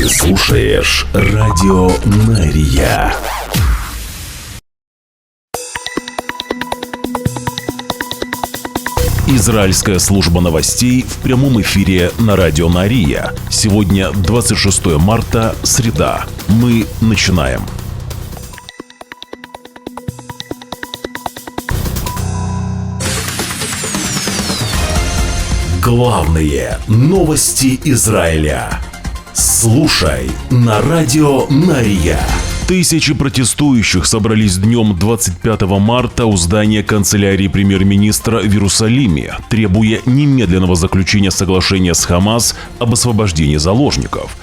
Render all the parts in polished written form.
Ты слушаешь Радио Мария. Израильская служба новостей в прямом эфире на Радио Мария. Сегодня 26 марта, среда. Мы начинаем. Главные новости Израиля. Слушай на Радио Мария. Тысячи протестующих собрались днем 25 марта у здания канцелярии премьер-министра в Иерусалиме, требуя немедленного заключения соглашения с Хамас об освобождении заложников.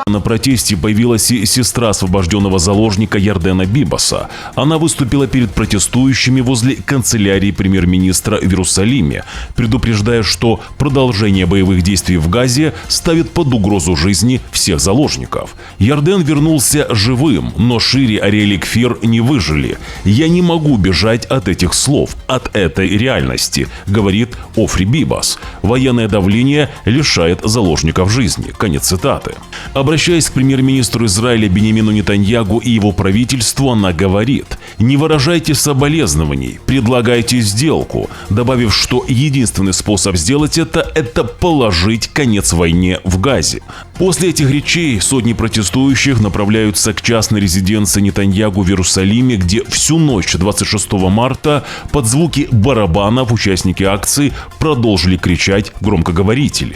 На протесте появилась и сестра освобожденного заложника Ярдена Бибаса. Она выступила перед протестующими возле канцелярии премьер-министра в Иерусалиме, предупреждая, что продолжение боевых действий в Газе ставит под угрозу жизни всех заложников. Ярден вернулся живым, но Шири, Ариэль и Кфир не выжили. «Я не могу бежать от этих слов, от этой реальности», — говорит Офри Бибас. «Военное давление лишает заложников жизни». Конец цитаты. Обращаясь к премьер-министру Израиля Биньямину Нетаньягу и его правительству, она говорит: «Не выражайте соболезнований, предлагайте сделку», добавив, что единственный способ сделать это положить конец войне в Газе. После этих речей сотни протестующих направляются к частной резиденции Нетаньягу в Иерусалиме, где всю ночь 26 марта под звуки барабанов участники акции продолжили кричать громкоговорители.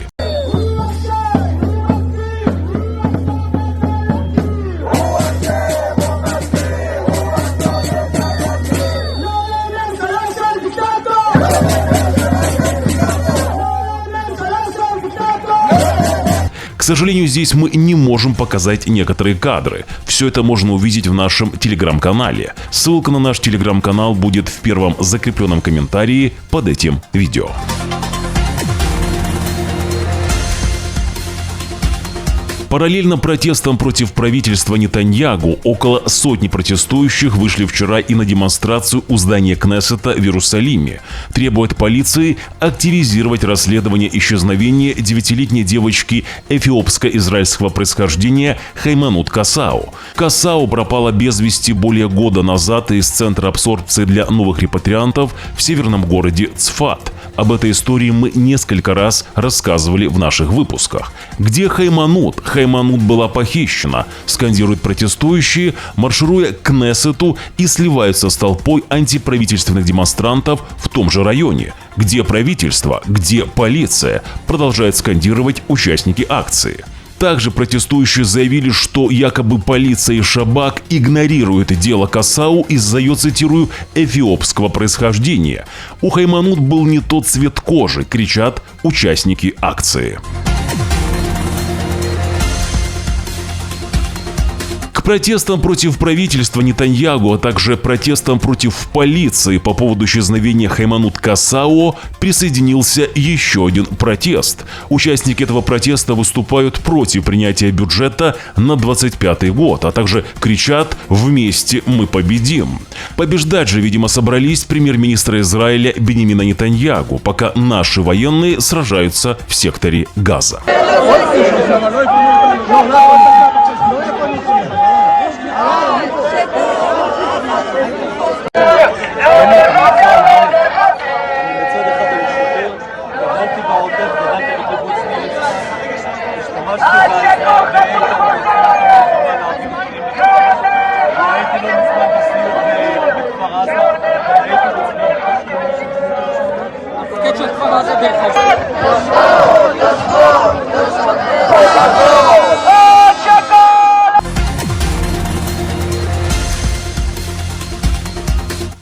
К сожалению, здесь мы не можем показать некоторые кадры. Все это можно увидеть в нашем телеграм-канале. Ссылка на наш телеграм-канал будет в первом закрепленном комментарии под этим видео. Параллельно протестам против правительства Нетаньягу около сотни протестующих вышли вчера и на демонстрацию у здания Кнессета в Иерусалиме, требуя от полиции активизировать расследование исчезновения 9-летней девочки эфиопско-израильского происхождения Хайманут Касау. Касау пропала без вести более года назад из центра абсорбции для новых репатриантов в северном городе Цфат. Об этой истории мы несколько раз рассказывали в наших выпусках. Где Хайманут? Хайманут была похищена, скандируют протестующие, маршируя к Кнессету и сливаются с толпой антиправительственных демонстрантов в том же районе. Где правительство? Где полиция? Продолжают скандировать участники акции. Также протестующие заявили, что якобы полиция и Шабак игнорируют дело Касау из-за ее, цитирую, эфиопского происхождения. У Хайманут был не тот цвет кожи, кричат участники акции. К протестам против правительства Нетаньягу, а также протестам против полиции по поводу исчезновения Хайманут Касау присоединился еще один протест. Участники этого протеста выступают против принятия бюджета на 2025 год, а также кричат: «Вместе мы победим». Побеждать же, видимо, собрались премьер-министра Израиля Биньямина Нетаньягу, пока наши военные сражаются в секторе Газа.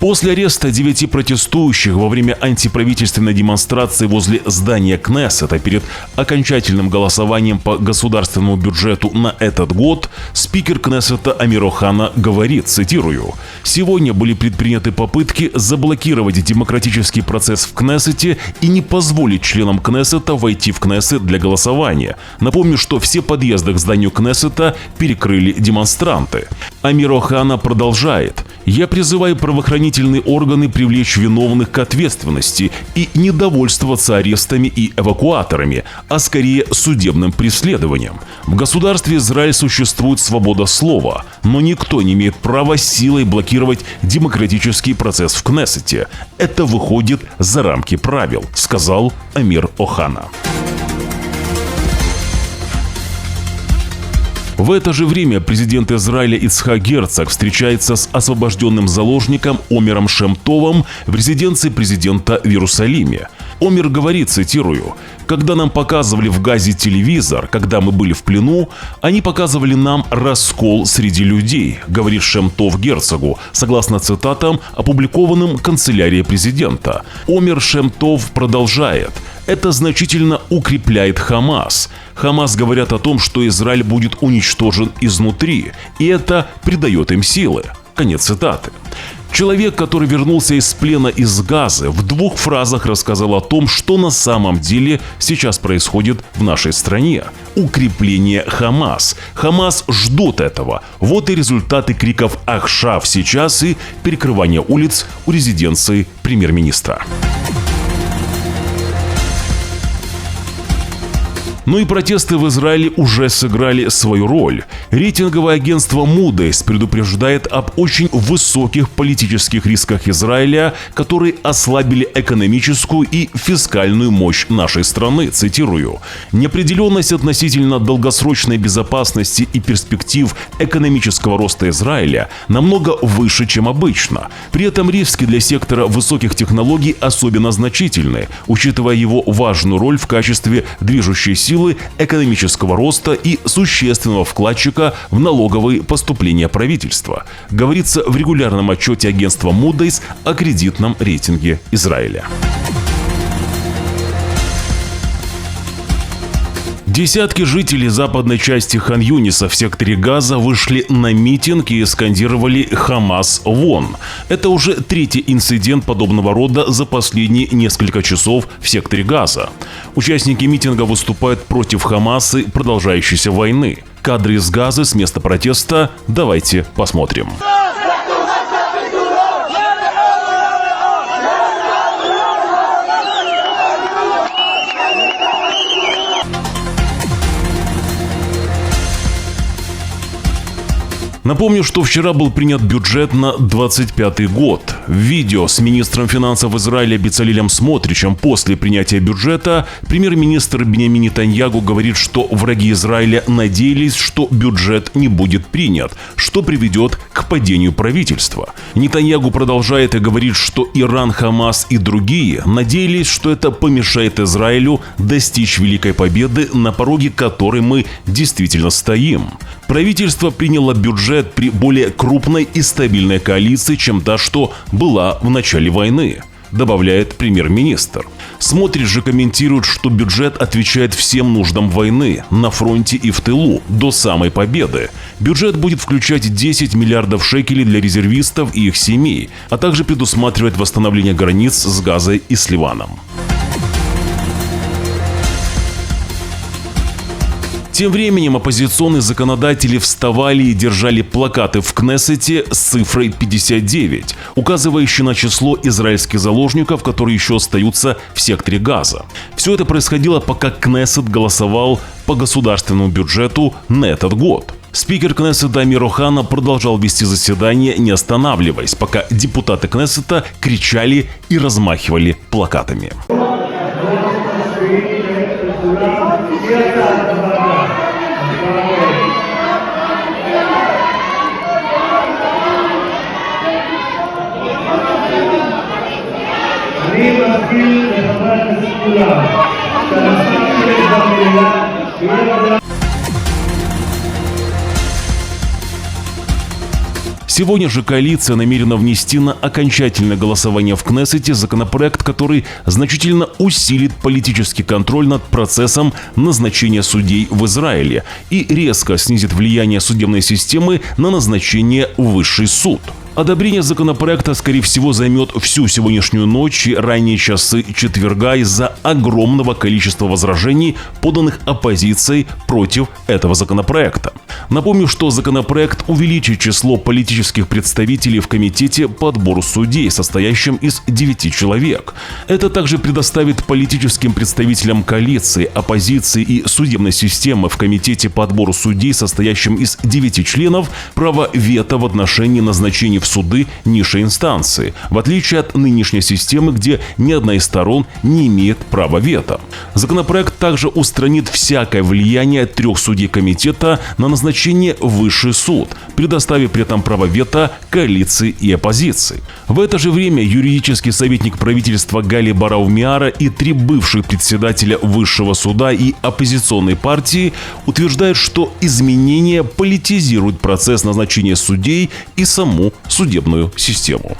После ареста 9 протестующих во время антиправительственной демонстрации возле здания Кнессета перед окончательным голосованием по государственному бюджету на этот год, спикер Кнессета Амир Охана говорит, цитирую, «Сегодня были предприняты попытки заблокировать демократический процесс в Кнессете и не позволить членам Кнессета войти в Кнессет для голосования. Напомню, что все подъезды к зданию Кнессета перекрыли демонстранты». Амир Охана продолжает. «Я призываю правоохранительные органы привлечь виновных к ответственности и не довольствоваться арестами и эвакуаторами, а скорее судебным преследованием. В государстве Израиль существует свобода слова, но никто не имеет права силой блокировать демократический процесс в Кнессете. Это выходит за рамки правил», — сказал Амир Охана. В это же время президент Израиля Ицхак Герцог встречается с освобожденным заложником Омером Шем-Товом в резиденции президента в Иерусалиме. Омер говорит, цитирую, «Когда нам показывали в Газе телевизор, когда мы были в плену, они показывали нам раскол среди людей», говорит Шем-Тов Герцогу, согласно цитатам, опубликованным канцелярией президента. Омер Шем-Тов продолжает. «Это значительно укрепляет Хамас. Хамас говорят о том, что Израиль будет уничтожен изнутри, и это придает им силы». Конец цитаты. Человек, который вернулся из плена из Газы, в 2 фразах рассказал о том, что на самом деле сейчас происходит в нашей стране. Укрепление Хамас. Хамас ждут этого. Вот и результаты криков «Ахшав сейчас» и перекрывания улиц у резиденции премьер-министра. Ну и протесты в Израиле уже сыграли свою роль. Рейтинговое агентство Moody's предупреждает об очень высоких политических рисках Израиля, которые ослабили экономическую и фискальную мощь нашей страны. Цитирую. «Неопределенность относительно долгосрочной безопасности и перспектив экономического роста Израиля намного выше, чем обычно. При этом риски для сектора высоких технологий особенно значительны, учитывая его важную роль в качестве движущей силы экономического роста и существенного вкладчика в налоговые поступления правительства», говорится в регулярном отчете агентства Moody's о кредитном рейтинге Израиля. Десятки жителей западной части Хан-Юниса в секторе Газа вышли на митинг и скандировали «Хамас вон». Это уже 3-й инцидент подобного рода за последние несколько часов в секторе Газа. Участники митинга выступают против Хамаса и продолжающейся войны. Кадры из Газы с места протеста давайте посмотрим. Напомню, что вчера был принят бюджет на 2025 год. В видео с министром финансов Израиля Бецалелем Смотричем после принятия бюджета премьер-министр Биньямин Нетаньягу говорит, что враги Израиля надеялись, что бюджет не будет принят, что приведет к падению правительства. Нетаньягу продолжает и говорит, что Иран, Хамас и другие надеялись, что это помешает Израилю достичь великой победы, на пороге которой мы действительно стоим. Правительство приняло бюджет при более крупной и стабильной коалиции, чем та, что была в начале войны, добавляет премьер-министр. Смотрич же комментирует, что бюджет отвечает всем нуждам войны на фронте и в тылу до самой победы. Бюджет будет включать 10 миллиардов шекелей для резервистов и их семей, а также предусматривать восстановление границ с Газой и с Ливаном. Тем временем оппозиционные законодатели вставали и держали плакаты в Кнессете с цифрой 59, указывающей на число израильских заложников, которые еще остаются в секторе Газа. Все это происходило, пока Кнессет голосовал по государственному бюджету на этот год. Спикер Кнессета Амир Охана продолжал вести заседание, не останавливаясь, пока депутаты Кнессета кричали и размахивали плакатами. Сегодня же коалиция намерена внести на окончательное голосование в Кнессете законопроект, который значительно усилит политический контроль над процессом назначения судей в Израиле и резко снизит влияние судебной системы на назначение в высший суд. Одобрение законопроекта, скорее всего, займет всю сегодняшнюю ночь и ранние часы четверга из-за огромного количества возражений, поданных оппозицией против этого законопроекта. Напомню, что законопроект увеличит число политических представителей в комитете по отбору судей, состоящем из 9 человек. Это также предоставит политическим представителям коалиции, оппозиции и судебной системы в комитете по отбору судей, состоящем из 9 членов, право вето в отношении назначений в суды низшей инстанции, в отличие от нынешней системы, где ни одна из сторон не имеет права вето. Законопроект также устранит всякое влияние 3 судей комитета на назначение в высший суд, предоставив при этом право вето коалиции и оппозиции. В это же время юридический советник правительства Гали Барау-Миара и 3 бывших председателя высшего суда и оппозиционной партии утверждают, что изменения политизируют процесс назначения судей и саму судебную систему.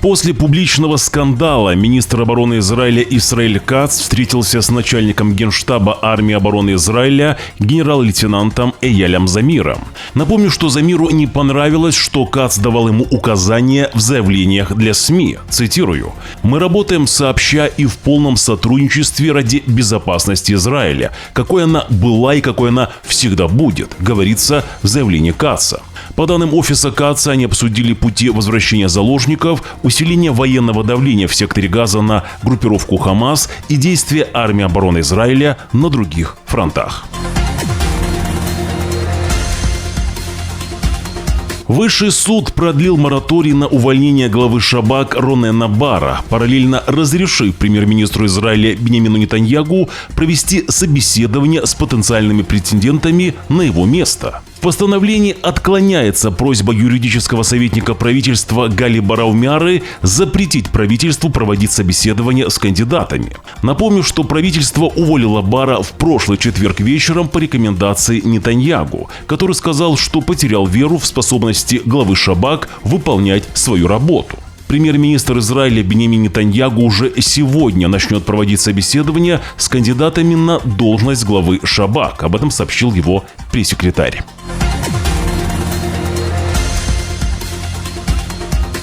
После публичного скандала министр обороны Израиля Исраэль Кац встретился с начальником Генштаба армии обороны Израиля генерал-лейтенантом Эялем Замиром. Напомню, что Замиру не понравилось, что Кац давал ему указания в заявлениях для СМИ. Цитирую: «Мы работаем сообща и в полном сотрудничестве ради безопасности Израиля, какой она была и какой она всегда будет», говорится в заявлении Каца. По данным офиса Каца, они обсудили пути возвращения заложников, усиление военного давления в секторе Газа на группировку Хамас и действия армии обороны Израиля на других фронтах. Высший суд продлил мораторий на увольнение главы Шабак Ронена Бара, параллельно разрешив премьер-министру Израиля Биньямину Нетаньягу провести собеседование с потенциальными претендентами на его место. В постановлении отклоняется просьба юридического советника правительства Гали Барау-Миары запретить правительству проводить собеседование с кандидатами. Напомню, что правительство уволило Бара в прошлый четверг вечером по рекомендации Нетаньягу, который сказал, что потерял веру в способности главы Шабак выполнять свою работу. Премьер-министр Израиля Биньямин Нетаньягу уже сегодня начнет проводить собеседование с кандидатами на должность главы Шабак. Об этом сообщил его пресс-секретарь.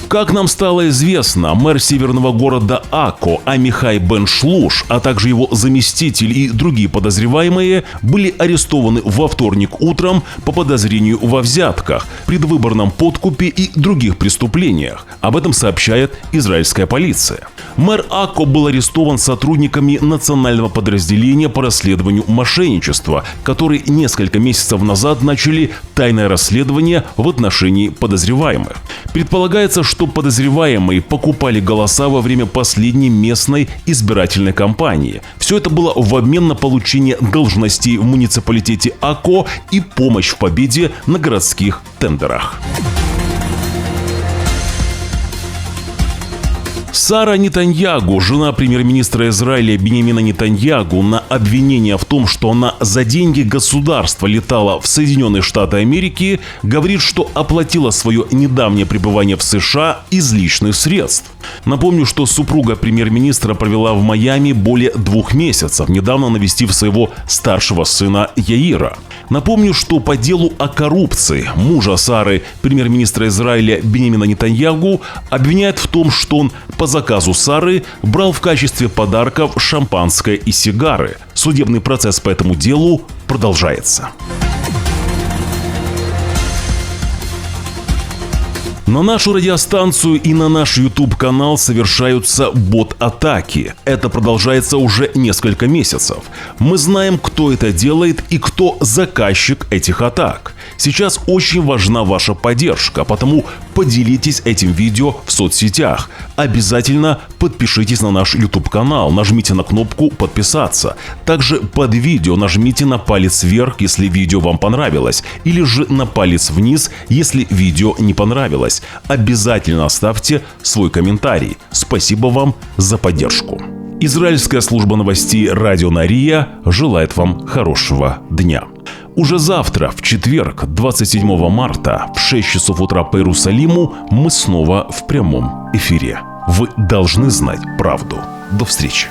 Как нам стало известно, мэр северного города Акко Амихай Бен Шлуш, а также его заместитель и другие подозреваемые были арестованы во вторник утром по подозрению во взятках, предвыборном подкупе и других преступлениях. Об этом сообщает израильская полиция. Мэр Акко был арестован сотрудниками национального подразделения по расследованию мошенничества, которые несколько месяцев назад начали тайное расследование в отношении подозреваемых. Предполагается, что подозреваемые покупали голоса во время последней местной избирательной кампании. Все это было в обмен на получение должностей в муниципалитете Акко и помощь в победе на городских тендерах. Сара Нетаньягу, жена премьер-министра Израиля Биньямина Нетаньягу, на обвинение в том, что она за деньги государства летала в Соединенные Штаты Америки, говорит, что оплатила свое недавнее пребывание в США из личных средств. Напомню, что супруга премьер-министра провела в Майами более 2 месяцев, недавно навестив своего старшего сына Яира. Напомню, что по делу о коррупции мужа Сары, премьер-министра Израиля Биньямина Нетаньягу, обвиняют в том, что он по заказу Сары брал в качестве подарков шампанское и сигары. Судебный процесс по этому делу продолжается. На нашу радиостанцию и на наш YouTube-канал совершаются бот-атаки. Это продолжается уже несколько месяцев. Мы знаем, кто это делает и кто заказчик этих атак. Сейчас очень важна ваша поддержка, потому поделитесь этим видео в соцсетях. Обязательно подпишитесь на наш YouTube-канал, нажмите на кнопку «Подписаться». Также под видео нажмите на палец вверх, если видео вам понравилось, или же на палец вниз, если видео не понравилось. Обязательно оставьте свой комментарий. Спасибо вам за поддержку. Израильская служба новостей Радио Нария желает вам хорошего дня. Уже завтра, в четверг, 27 марта, в 6 часов утра по Иерусалиму, мы снова в прямом эфире. Вы должны знать правду. До встречи.